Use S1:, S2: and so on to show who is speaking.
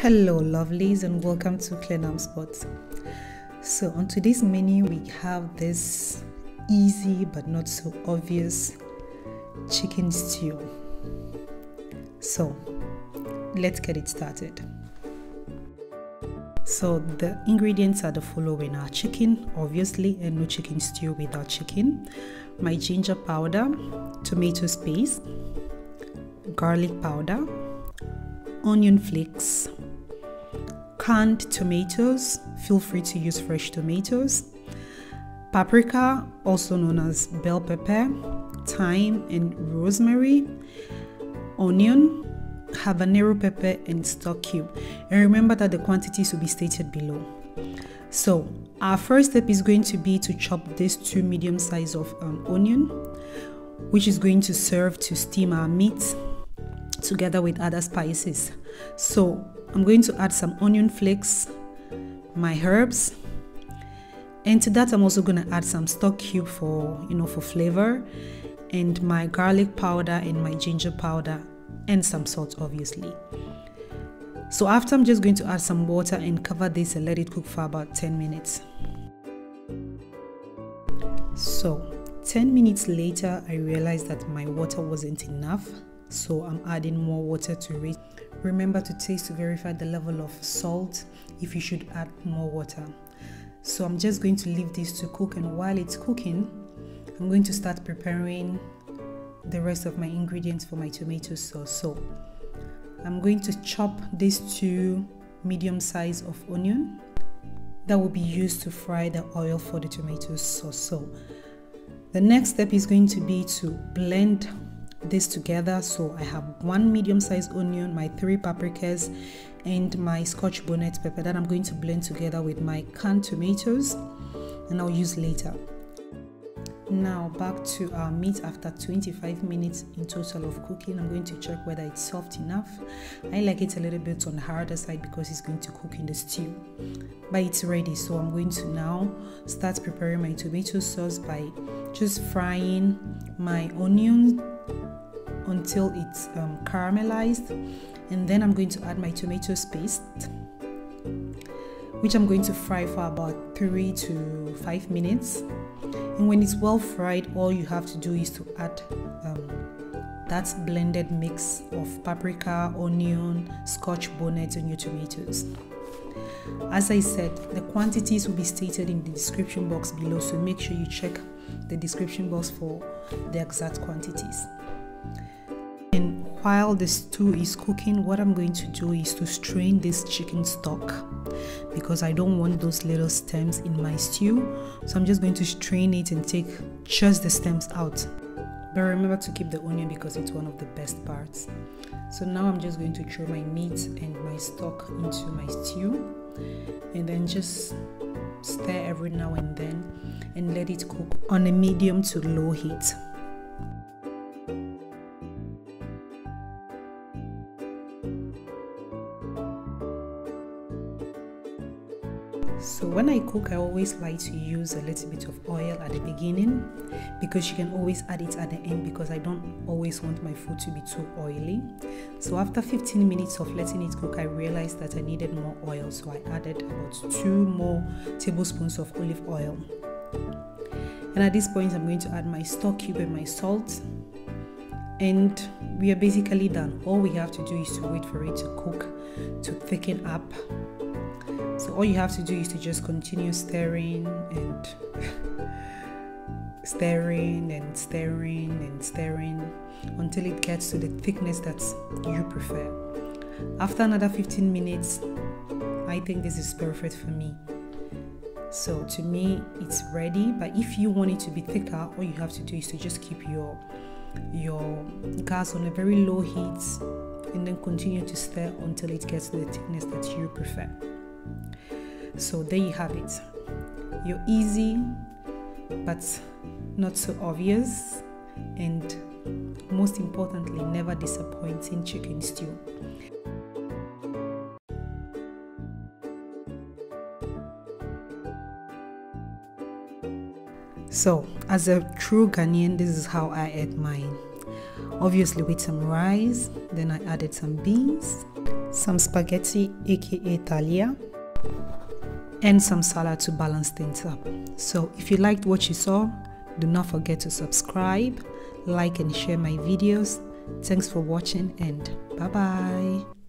S1: Hello lovelies, and welcome to Clean Spots. So on today's menu we have this easy but not so obvious chicken stew. So let's get it started. So the ingredients are the following: our chicken, obviously, and no chicken stew without chicken. My ginger powder, tomato paste, garlic powder, onion flakes, canned tomatoes, feel free to use fresh tomatoes, paprika, also known as bell pepper, thyme and rosemary, onion, habanero pepper and stock cube. And remember that the quantities will be stated below. So our first step is going to be to chop these two medium size of onion, which is going to serve to steam our meat together with other spices. So I'm going to add some onion flakes, my herbs, and to that I'm also going to add some stock cube for flavor, and my garlic powder and my ginger powder and some salt, obviously. So after, I'm just going to add some water and cover this and let it cook for about 10 minutes. So 10 minutes later I realized that my water wasn't enough, so I'm adding more water to it. Remember to taste to verify the level of salt if you should add more water. So I'm just going to leave this to cook, and while it's cooking I'm going to start preparing the rest of my ingredients for my tomato sauce. So I'm going to chop these two medium size of onion that will be used to fry the oil for the tomato sauce. So the next step is going to be to blend this together. So I have one medium sized onion, my 3 paprikas, and my Scotch bonnet pepper that I'm going to blend together with my canned tomatoes, and I'll use later. Now back to our meat. After 25 minutes in total of cooking, I'm going to check whether it's soft enough. I like it a little bit on the harder side because it's going to cook in the stew, but it's ready. So I'm going to now start preparing my tomato sauce by just frying my onion until it's caramelized, and then I'm going to add my tomato paste, which I'm going to fry for about 3 to 5 minutes. And when it's well fried, all you have to do is to add that blended mix of paprika, onion, Scotch bonnet, and your tomatoes. As I said, the quantities will be stated in the description box below, so make sure you check the description box for the exact quantities. And while the stew is cooking, what I'm going to do is to strain this chicken stock, because I don't want those little stems in my stew. So I'm just going to strain it and take just the stems out. But remember to keep the onion because it's one of the best parts. So now I'm just going to throw my meat and my stock into my stew, and then just stir every now and then and let it cook on a medium to low heat. So when I cook, I always like to use a little bit of oil at the beginning, because you can always add it at the end, because I don't always want my food to be too oily. So after 15 minutes of letting it cook, I realized that I needed more oil, so I added about 2 more tablespoons of olive oil. And at this point I'm going to add my stock cube and my salt, and we are basically done. All we have to do is to wait for it to cook, to thicken up. So all you have to do is to just continue stirring and stirring and stirring and stirring until it gets to the thickness that you prefer. After another 15 minutes, I think this is perfect for me. So to me, it's ready. But if you want it to be thicker, all you have to do is to just keep your gas on a very low heat, and then continue to stir until it gets to the thickness that you prefer. So there you have it, your easy but not so obvious, and most importantly, never disappointing chicken stew. So as a true Ghanaian, this is how I ate mine. Obviously with some rice, then I added some beans, some spaghetti aka thalia, and some salad to balance things up. So if you liked what you saw, do not forget to subscribe, like and share my videos. Thanks for watching, and bye bye.